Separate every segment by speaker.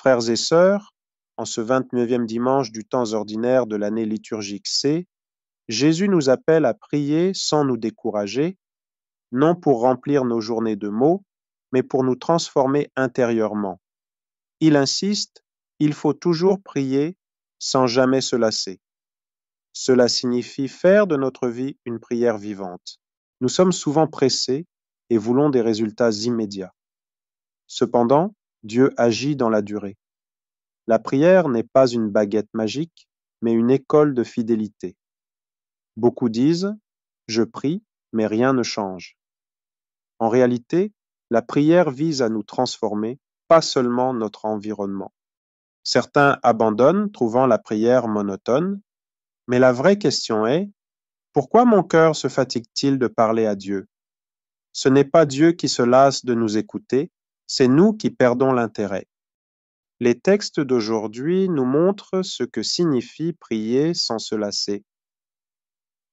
Speaker 1: Frères et sœurs, en ce 29e dimanche du temps ordinaire de l'année liturgique C, Jésus nous appelle à prier sans nous décourager, non pour remplir nos journées de mots, mais pour nous transformer intérieurement. Il insiste, il faut toujours prier sans jamais se lasser. Cela signifie faire de notre vie une prière vivante. Nous sommes souvent pressés et voulons des résultats immédiats. Cependant, Dieu agit dans la durée. La prière n'est pas une baguette magique, mais une école de fidélité. Beaucoup disent « Je prie, mais rien ne change ». En réalité, la prière vise à nous transformer, pas seulement notre environnement. Certains abandonnent, trouvant la prière monotone, mais la vraie question est « Pourquoi mon cœur se fatigue-t-il de parler à Dieu ?» Ce n'est pas Dieu qui se lasse de nous écouter, c'est nous qui perdons l'intérêt. Les textes d'aujourd'hui nous montrent ce que signifie prier sans se lasser.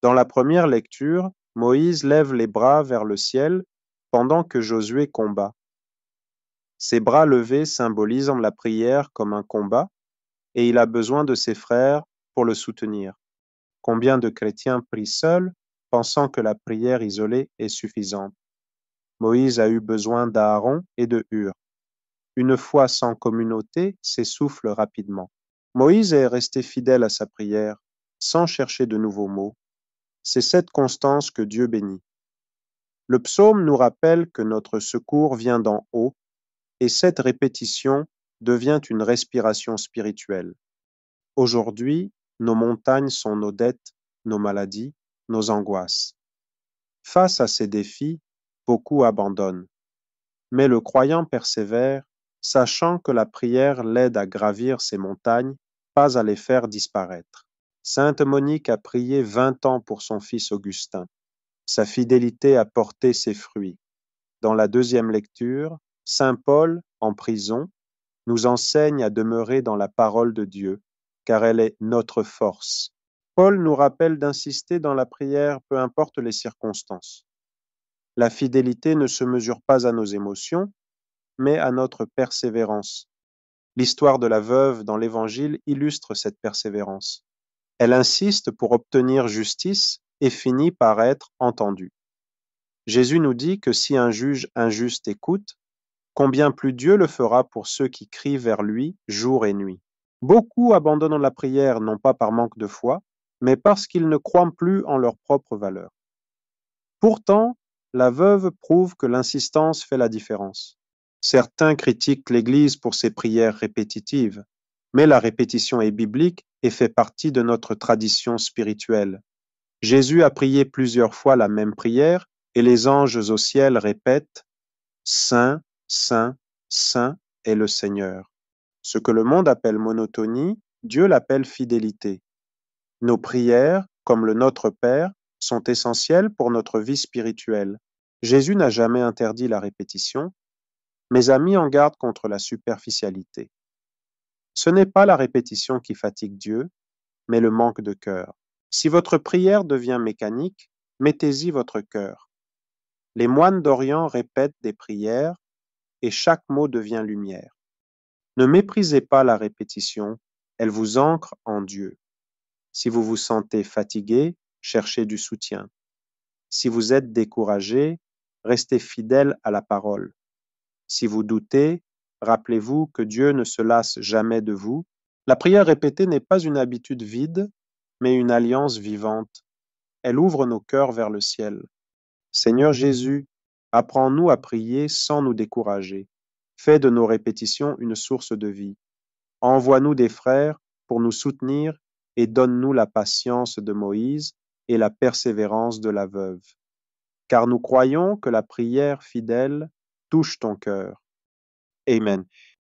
Speaker 1: Dans la première lecture, Moïse lève les bras vers le ciel pendant que Josué combat. Ses bras levés symbolisent la prière comme un combat et il a besoin de ses frères pour le soutenir. Combien de chrétiens prient seuls, pensant que la prière isolée est suffisante? Moïse a eu besoin d'Aaron et de Hur. Une foi sans communauté s'essouffle rapidement. Moïse est resté fidèle à sa prière, sans chercher de nouveaux mots. C'est cette constance que Dieu bénit. Le psaume nous rappelle que notre secours vient d'en haut, et cette répétition devient une respiration spirituelle. Aujourd'hui, nos montagnes sont nos dettes, nos maladies, nos angoisses. Face à ces défis, beaucoup abandonnent. Mais le croyant persévère, sachant que la prière l'aide à gravir ces montagnes, pas à les faire disparaître. Sainte Monique a prié 20 ans pour son fils Augustin. Sa fidélité a porté ses fruits. Dans la deuxième lecture, Saint Paul, en prison, nous enseigne à demeurer dans la parole de Dieu, car elle est notre force. Paul nous rappelle d'insister dans la prière, peu importe les circonstances. La fidélité ne se mesure pas à nos émotions, mais à notre persévérance. L'histoire de la veuve dans l'Évangile illustre cette persévérance. Elle insiste pour obtenir justice et finit par être entendue. Jésus nous dit que si un juge injuste écoute, combien plus Dieu le fera pour ceux qui crient vers lui jour et nuit. Beaucoup abandonnent la prière non pas par manque de foi, mais parce qu'ils ne croient plus en leur propre valeur. Pourtant, la veuve prouve que l'insistance fait la différence. Certains critiquent l'Église pour ses prières répétitives, mais la répétition est biblique et fait partie de notre tradition spirituelle. Jésus a prié plusieurs fois la même prière et les anges au ciel répètent « Saint, Saint, Saint est le Seigneur ». Ce que le monde appelle monotonie, Dieu l'appelle fidélité. Nos prières, comme le Notre Père, sont essentielles pour notre vie spirituelle. Jésus n'a jamais interdit la répétition, mais a mis en garde contre la superficialité. Ce n'est pas la répétition qui fatigue Dieu, mais le manque de cœur. Si votre prière devient mécanique, mettez-y votre cœur. Les moines d'Orient répètent des prières et chaque mot devient lumière. Ne méprisez pas la répétition, elle vous ancre en Dieu. Si vous vous sentez fatigué, cherchez du soutien. Si vous êtes découragé, restez fidèle à la parole. Si vous doutez, rappelez-vous que Dieu ne se lasse jamais de vous. La prière répétée n'est pas une habitude vide, mais une alliance vivante. Elle ouvre nos cœurs vers le ciel. Seigneur Jésus, apprends-nous à prier sans nous décourager. Fais de nos répétitions une source de vie. Envoie-nous des frères pour nous soutenir et donne-nous la patience de Moïse et la persévérance de la veuve. Car nous croyons que la prière fidèle touche ton cœur. Amen.